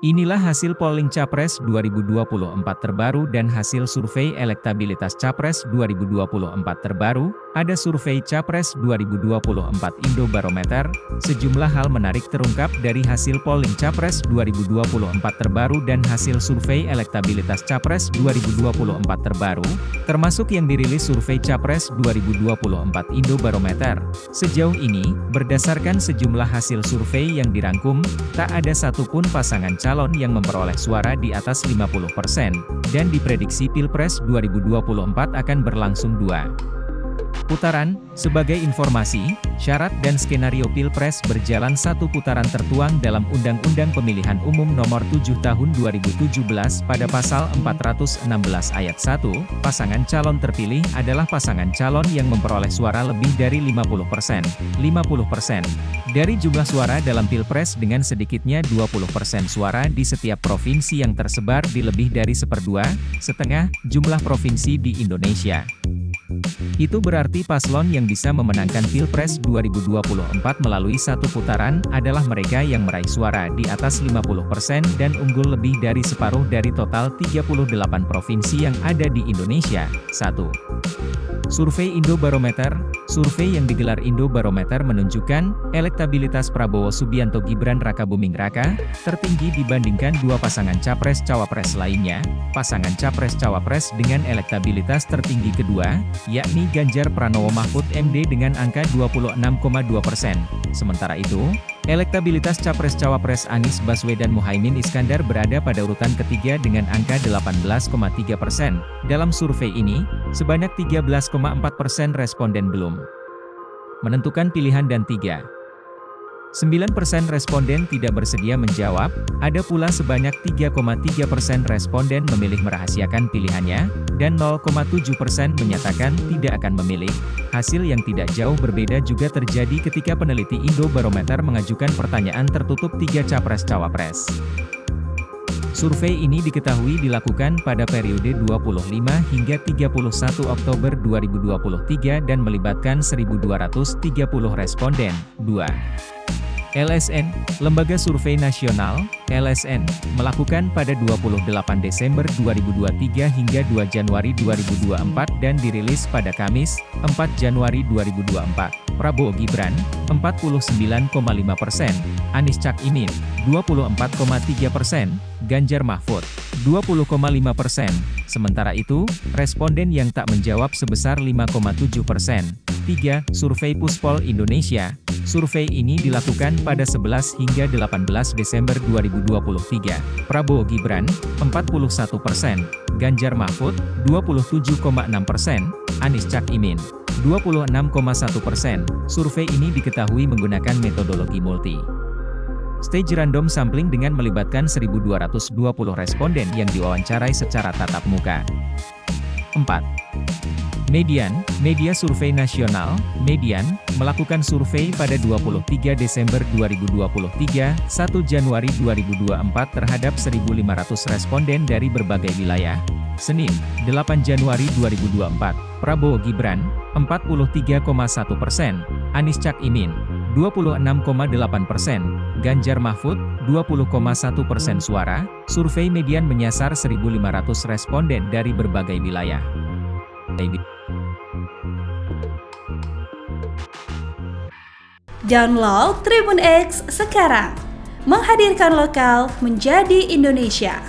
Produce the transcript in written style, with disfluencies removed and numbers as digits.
Inilah hasil polling Capres 2024 terbaru dan hasil survei elektabilitas Capres 2024 terbaru. Ada survei Capres 2024 Indobarometer. Sejumlah hal menarik terungkap dari hasil polling Capres 2024 terbaru dan hasil survei elektabilitas Capres 2024 terbaru, termasuk yang dirilis survei Capres 2024 Indobarometer. Sejauh ini, berdasarkan sejumlah hasil survei yang dirangkum, tak ada satupun pasangan calon yang memperoleh suara di atas 50%, dan diprediksi Pilpres 2024 akan berlangsung 2 putaran. Sebagai informasi, syarat dan skenario Pilpres berjalan satu putaran tertuang dalam Undang-Undang Pemilihan Umum Nomor 7 Tahun 2017 pada Pasal 416 Ayat 1, pasangan calon terpilih adalah pasangan calon yang memperoleh suara lebih dari 50%. 50% dari jumlah suara dalam Pilpres dengan sedikitnya 20% suara di setiap provinsi yang tersebar di lebih dari setengah jumlah provinsi di Indonesia. Itu berarti paslon yang bisa memenangkan Pilpres 2024 melalui satu putaran adalah mereka yang meraih suara di atas 50% dan unggul lebih dari separuh dari total 38 provinsi yang ada di Indonesia. 1. Survei Indobarometer. Survei yang digelar Indobarometer menunjukkan, elektabilitas Prabowo Subianto Gibran Rakabuming Raka, tertinggi dibandingkan dua pasangan Capres-Cawapres lainnya. Pasangan Capres-Cawapres dengan elektabilitas tertinggi kedua, yakni Ganjar Pranowo Mahfud MD dengan angka 26,2%. Sementara itu, elektabilitas Capres-Cawapres Anies Baswedan Muhaimin Iskandar berada pada urutan ketiga dengan angka 18,3%. Dalam survei ini, sebanyak 13,4% responden belum menentukan pilihan dan 3,9% responden tidak bersedia menjawab. Ada pula sebanyak 3,3% responden memilih merahasiakan pilihannya, dan 0,7% menyatakan tidak akan memilih. Hasil yang tidak jauh berbeda juga terjadi ketika peneliti Indobarometer mengajukan pertanyaan tertutup 3 Capres-Cawapres. Survei ini diketahui dilakukan pada periode 25 hingga 31 Oktober 2023 dan melibatkan 1.230 responden. 2. LSN, Lembaga Survei Nasional, LSN, melakukan pada 28 Desember 2023 hingga 2 Januari 2024 dan dirilis pada Kamis, 4 Januari 2024. Prabowo Gibran, 49,5%, Anies Cak Imin, 24,3%, Ganjar Mahfud, 20,5%. Sementara itu, responden yang tak menjawab sebesar 5,7%. 3. Survei Puspol Indonesia. Survei ini dilakukan pada 11 hingga 18 Desember 2023. Prabowo Gibran, 41%, Ganjar Mahfud, 27,6%, Anies Cak Imin, 26,1%. Survei ini diketahui menggunakan metodologi multi-stage random sampling dengan melibatkan 1.220 responden yang diwawancarai secara tatap muka. 4. Median, Media Survei Nasional, Median, melakukan survei pada 23 Desember 2023, 1 Januari 2024 terhadap 1.500 responden dari berbagai wilayah. Senin, 8 Januari 2024, Prabowo Gibran, 43,1%, Anies Cak Imin, 26,8%, Ganjar Mahfud, 20,1% suara. Survei Median menyasar 1.500 responden dari berbagai wilayah. Download Tribun X sekarang, menghadirkan lokal menjadi Indonesia.